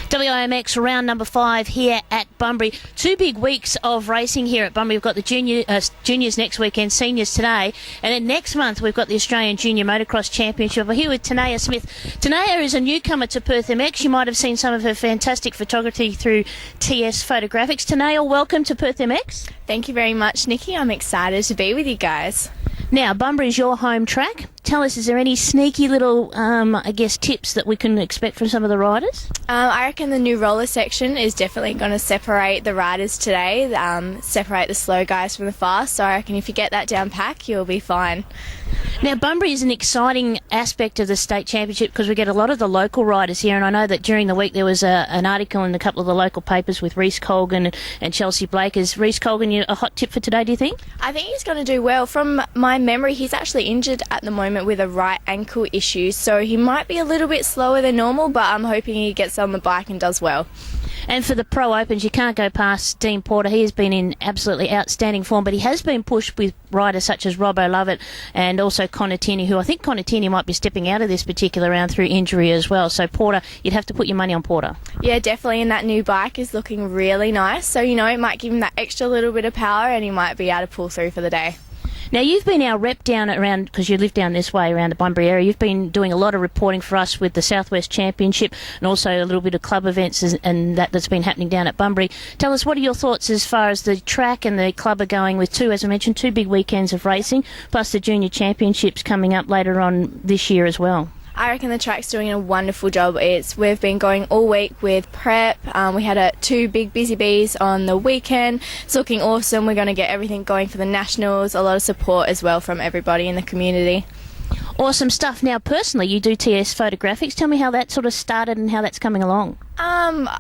WAMX round number 5 here at Bunbury. 2 big weeks of racing here at Bunbury. We've got the juniors next weekend, seniors today, and then next month we've got the Australian Junior Motocross Championship. We're here with Tenaya Smith. Tenaya is a newcomer to PerthMX. You might have seen some of her fantastic photography through TS Photographics. Tenaya, welcome to PerthMX. Thank you very much, Nikki. I'm excited to be with you guys. Now, Bunbury's your home track. Tell us, is there any sneaky little, tips that we can expect from some of the riders? I reckon the new roller section is definitely going to separate the riders today, separate the slow guys from the fast. So I reckon if you get that down pack, you'll be fine. Now, Bunbury is an exciting aspect of the state championship because we get a lot of the local riders here, and I know that during the week there was an article in a couple of the local papers with Reece Colgan and Chelsea Blake. Is Reece Colgan a hot tip for today, do you think? I think he's going to do well. From my memory, he's actually injured at the moment with a right ankle issue, so he might be a little bit slower than normal, but I'm hoping he gets on the bike and does well. And for the Pro Opens, you can't go past Dean Porter. He has been in absolutely outstanding form, but he has been pushed with riders such as Robbo Lovett and also Connor Tierney, who I think Connor Tierney might be stepping out of this particular round through injury as well. So Porter, you'd have to put your money on Porter. Yeah, definitely, and that new bike is looking really nice. So, it might give him that extra little bit of power and he might be able to pull through for the day. Now, you've been our rep down around, because you live down this way around the Bunbury area, you've been doing a lot of reporting for us with the Southwest Championship and also a little bit of club events and that's been happening down at Bunbury. Tell us, what are your thoughts as far as the track and the club are going with as I mentioned, 2 big weekends of racing, plus the Junior Championships coming up later on this year as well? I reckon the track's doing a wonderful job. We've been going all week with prep. We had 2 big busy bees on the weekend. It's looking awesome. We're going to get everything going for the Nationals. A lot of support as well from everybody in the community. Awesome stuff. Now, personally, you do TS Photographics. Tell me how that sort of started and how that's coming along.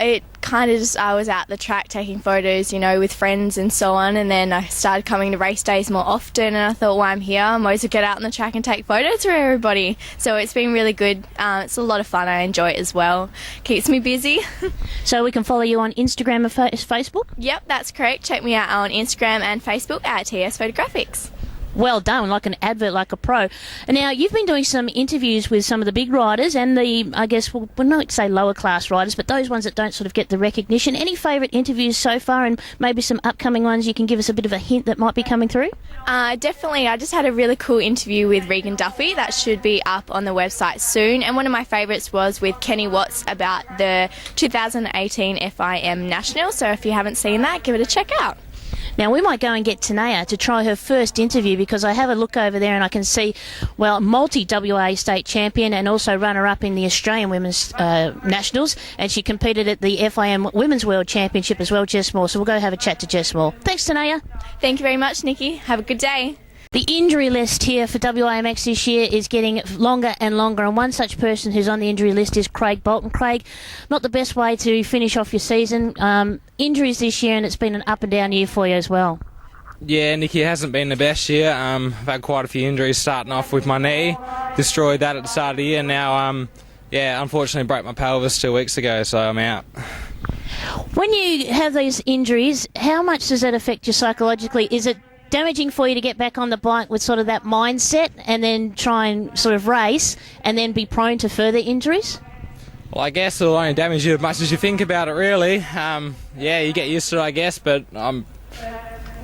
It kind of just, I was out the track taking photos, with friends and so on, and then I started coming to race days more often, and I thought, while I'm here, I might as well get out on the track and take photos for everybody. So it's been really good. It's a lot of fun. I enjoy it as well. Keeps me busy. So we can follow you on Instagram and Facebook? Yep, that's correct. Check me out on Instagram and Facebook at TS Photographics. Well done, like an advert, like a pro. And now, you've been doing some interviews with some of the big riders and we might say lower class riders, but those ones that don't sort of get the recognition. Any favourite interviews so far, and maybe some upcoming ones you can give us a bit of a hint that might be coming through? Definitely. I just had a really cool interview with Regan Duffy that should be up on the website soon, and one of my favourites was with Kenny Watts about the 2018 FIM National, so if you haven't seen that, give it a check out. Now, we might go and get Tenaya to try her first interview, because I have a look over there and I can see, multi-WA state champion and also runner-up in the Australian Women's Nationals, and she competed at the FIM Women's World Championship as well, Jess Moore. So we'll go have a chat to Jess Moore. Thanks, Tenaya. Thank you very much, Nikki. Have a good day. The injury list here for WAMX this year is getting longer and longer, and one such person who's on the injury list is Craig Bolton. Craig, not the best way to finish off your season. Injuries this year, and it's been an up and down year for you as well. Yeah, Nicki, it hasn't been the best year. I've had quite a few injuries, starting off with my knee. Destroyed that at the start of the year. Now, unfortunately broke my pelvis 2 weeks ago, so I'm out. When you have these injuries, how much does that affect you psychologically? Is it damaging for you to get back on the bike with sort of that mindset and then try and sort of race and then be prone to further injuries? Well, I guess it'll only damage you as much as you think about it, really. You get used to it, I guess, but I'm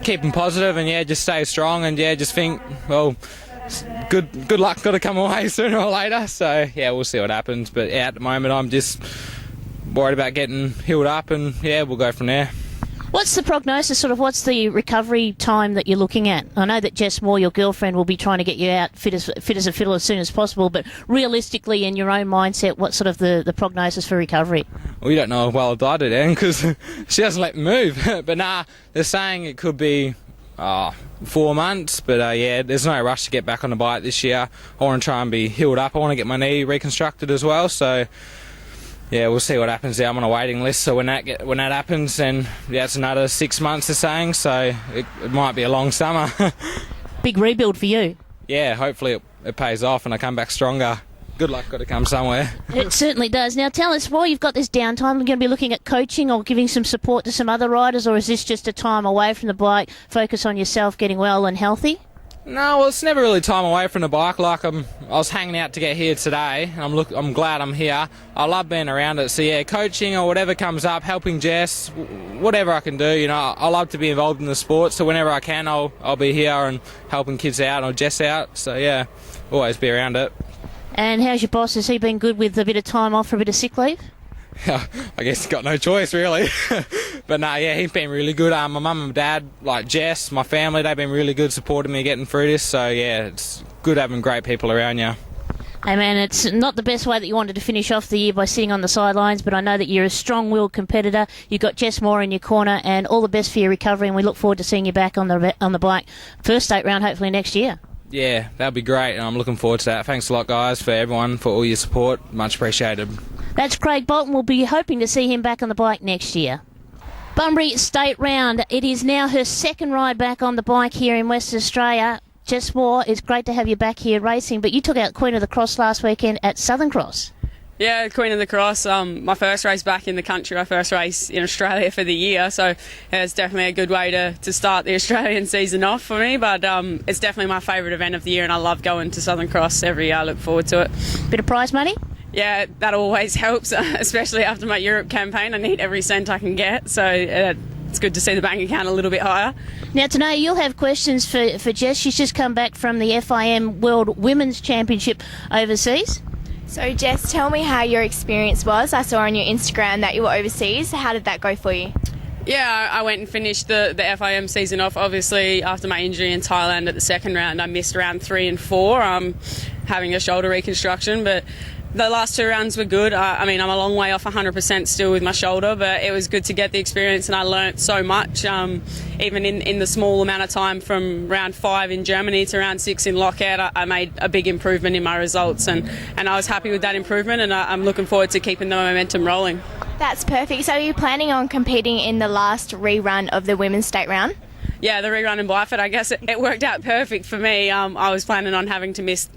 keeping positive and, just stay strong and, just think, good luck got to come away sooner or later. So, we'll see what happens. But, at the moment, I'm just worried about getting healed up and, we'll go from there. What's the prognosis, what's the recovery time that you're looking at? I know that Jess Moore, your girlfriend, will be trying to get you out fit as a fiddle as soon as possible, but realistically, in your own mindset, what's sort of the prognosis for recovery? We don't know how well I did then, because she doesn't let me move. But they're saying it could be 4 months, but there's no rush to get back on the bike this year. I want to try and be healed up. I want to get my knee reconstructed as well, so we'll see what happens there. I'm on a waiting list, so when that happens, then it's another 6 months, they're saying, so it might be a long summer. Big rebuild for you. Yeah, hopefully it pays off and I come back stronger. Good luck got to come somewhere. It certainly does. Now tell us, while you've got this downtime, are you going to be looking at coaching or giving some support to some other riders, or is this just a time away from the bike, focus on yourself getting well and healthy? No, well, it's never really time away from the bike. Like I was hanging out to get here today, and I'm glad I'm here. I love being around it. So yeah, coaching or whatever comes up, helping Jess, whatever I can do. You know, I love to be involved in the sport. So whenever I can, I'll be here and helping kids out or Jess out. So yeah, always be around it. And how's your boss? Has he been good with a bit of time off for a bit of sick leave? I guess he's got no choice really. But no, yeah, he's been really good. My mum and dad, like Jess, my family, they've been really good supporting me getting through this. So yeah, it's good having great people around you. Hey man, it's not the best way that you wanted to finish off the year by sitting on the sidelines, but I know that you're a strong-willed competitor. You've got Jess Moore in your corner, and all the best for your recovery, and we look forward to seeing you back on the bike first state round hopefully next year. Yeah, that'd be great, and I'm looking forward to that. Thanks a lot, guys, for everyone, for all your support. Much appreciated. That's Craig Bolton. We'll be hoping to see him back on the bike next year. Bunbury State Round. It is now her second ride back on the bike here in Western Australia. Jess Moore, it's great to have you back here racing, but you took out Queen of the Cross last weekend at Southern Cross. Yeah, Queen of the Cross, my first race back in the country, my first race in Australia for the year, so it's definitely a good way to start the Australian season off for me, but it's definitely my favourite event of the year, and I love going to Southern Cross every year. I look forward to it. Bit of prize money? Yeah, that always helps, especially after my Europe campaign. I need every cent I can get, so it's good to see the bank account a little bit higher. Now, Tenaya, you'll have questions for Jess. She's just come back from the FIM World Women's Championship overseas. So Jess, tell me how your experience was. I saw on your Instagram that you were overseas. How did that go for you? Yeah, I went and finished the FIM season off. Obviously, after my injury in Thailand at the second round, I missed round 3 and 4, having a shoulder reconstruction, but the last 2 rounds were good. I mean, I'm a long way off 100% still with my shoulder, but it was good to get the experience, and I learnt so much. Even in the small amount of time from round 5 in Germany to round 6 in Lockout, I made a big improvement in my results, and I was happy with that improvement, and I'm looking forward to keeping the momentum rolling. That's perfect. So are you planning on competing in the last rerun of the Women's State Round? Yeah, the rerun in Byford, I guess it worked out perfect for me. I was planning on having to miss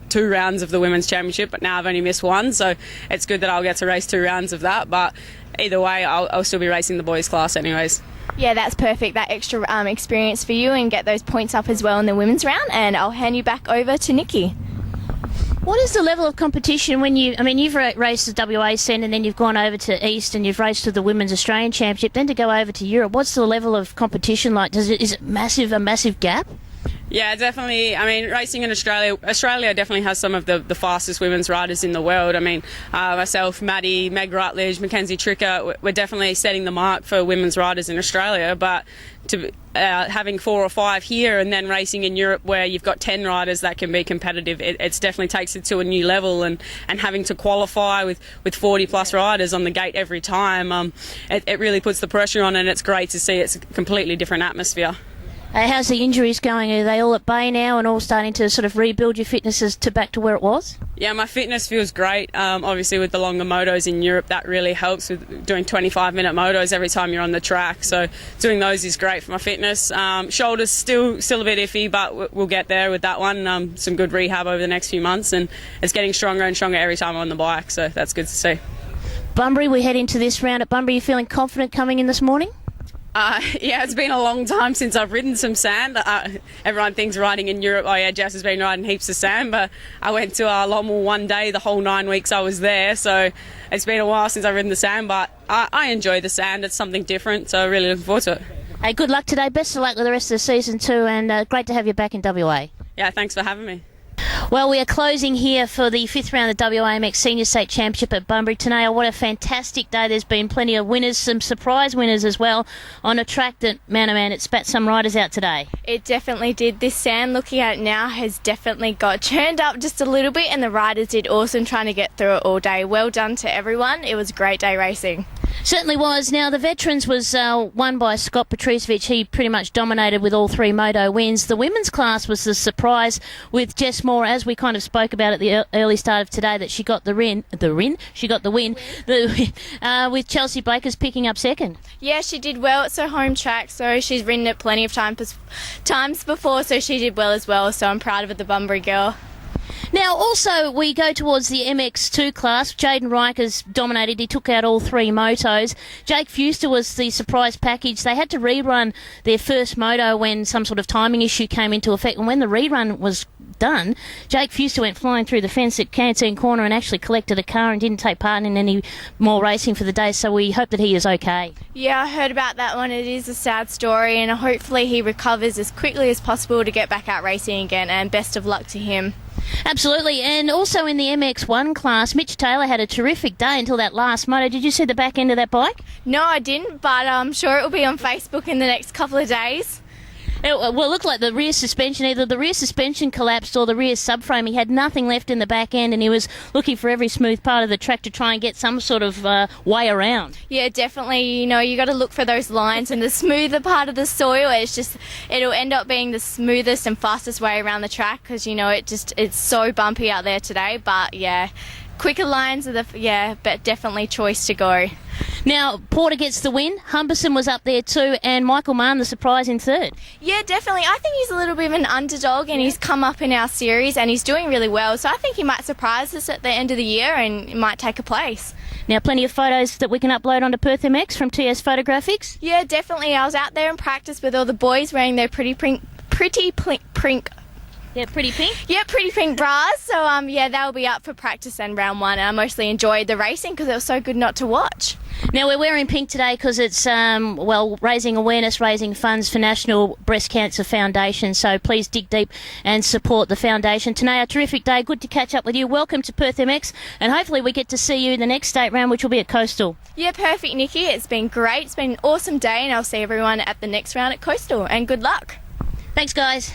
2 rounds of the Women's Championship, but now I've only missed 1, so it's good that I'll get to race 2 rounds of that, but either way I'll still be racing the boys class anyways. Yeah, that's perfect, that extra experience for you, and get those points up as well in the women's round, and I'll hand you back over to Nicki. What is the level of competition when you've raced the WA scene, and then you've gone over to East and you've raced to the Women's Australian Championship, then to go over to Europe? What's the level of competition like? Is it a massive gap? Yeah, definitely. I mean, racing in Australia definitely has some of the fastest women's riders in the world. I mean, myself, Maddie, Meg Rutledge, Mackenzie Tricker, we're definitely setting the mark for women's riders in Australia, but to having 4 or 5 here and then racing in Europe where you've got 10 riders that can be competitive, it definitely takes it to a new level, and having to qualify with 40 plus riders on the gate every time, it really puts the pressure on, and it's great to see it's a completely different atmosphere. How's the injuries going? Are they all at bay now and all starting to sort of rebuild your fitness back to where it was? Yeah, my fitness feels great. Obviously, with the longer motos in Europe, that really helps with doing 25-minute motos every time you're on the track. So doing those is great for my fitness. Shoulders still a bit iffy, but we'll get there with that one. Some good rehab over the next few months, and it's getting stronger and stronger every time I'm on the bike, so that's good to see. Bunbury, we head into this round at Bunbury. You feeling confident coming in this morning? Yeah, it's been a long time since I've ridden some sand. Everyone thinks riding in Europe, oh yeah, Jess has been riding heaps of sand, but I went to Longmore one day the whole 9 weeks I was there, so it's been a while since I've ridden the sand, but I enjoy the sand. It's something different, so really looking forward to it. Hey, good luck today. Best of luck with the rest of the season too, and great to have you back in WA. Yeah, thanks for having me. Well, we are closing here for the 5th round of the WAMX Senior State Championship at Bunbury. Tenaya, what a fantastic day. There's been plenty of winners, some surprise winners as well, on a track that, man oh man, it spat some riders out today. It definitely did. This sand, looking at it now, has definitely got churned up just a little bit, and the riders did awesome trying to get through it all day. Well done to everyone. It was a great day racing. Certainly was. Now, the Veterans was won by Scott Petricevic. He pretty much dominated with all 3 moto wins. The women's class was the surprise with Jess Moore, as we kind of spoke about at the early start of today, that she got the win, with Chelsea Blakers picking up second. Yeah, she did well. It's her home track, so she's ridden it plenty of times before, so she did well as well. So I'm proud of the Bunbury girl. Now, also, we go towards the MX2 class. Jaden Rikers dominated. He took out all 3 motos. Jake Fuster was the surprise package. They had to rerun their first moto when some sort of timing issue came into effect. And when the rerun was done, Jake Fuster went flying through the fence at Canteen Corner and actually collected a car and didn't take part in any more racing for the day. So we hope that he is okay. Yeah, I heard about that one. It is a sad story, and hopefully he recovers as quickly as possible to get back out racing again, and best of luck to him. Absolutely. And also in the MX1 class, Mitch Taylor had a terrific day until that last moto. Did you see the back end of that bike? No, I didn't, but I'm sure it will be on Facebook in the next couple of days. It looked like the rear suspension, either the rear suspension collapsed or the rear subframe. He had nothing left in the back end, and he was looking for every smooth part of the track to try and get some sort of way around. Yeah, definitely. You know, you got to look for those lines, and the smoother part of the soil, it'll end up being the smoothest and fastest way around the track, because you know it's so bumpy out there today. But yeah, quicker lines are but definitely choice to go. Now, Porter gets the win. Humberson was up there too, and Michael Mann the surprise in third. Yeah, definitely. I think he's a little bit of an underdog, and he's come up in our series, and he's doing really well. So I think he might surprise us at the end of the year and might take a place. Now, plenty of photos that we can upload onto PerthMX from TS Photographics. Yeah, definitely. I was out there in practice with all the boys wearing their pretty pink. Yeah, pretty pink. Yeah, pretty pink bras. So they'll be up for practice and round 1. And I mostly enjoyed the racing because it was so good not to watch. Now, we're wearing pink today because it's, raising awareness, raising funds for National Breast Cancer Foundation. So please dig deep and support the foundation. Tenaya, a terrific day. Good to catch up with you. Welcome to PerthMX, and hopefully we get to see you in the next state round, which will be at Coastal. Yeah, perfect, Nicki. It's been great. It's been an awesome day, and I'll see everyone at the next round at Coastal. And good luck. Thanks, guys.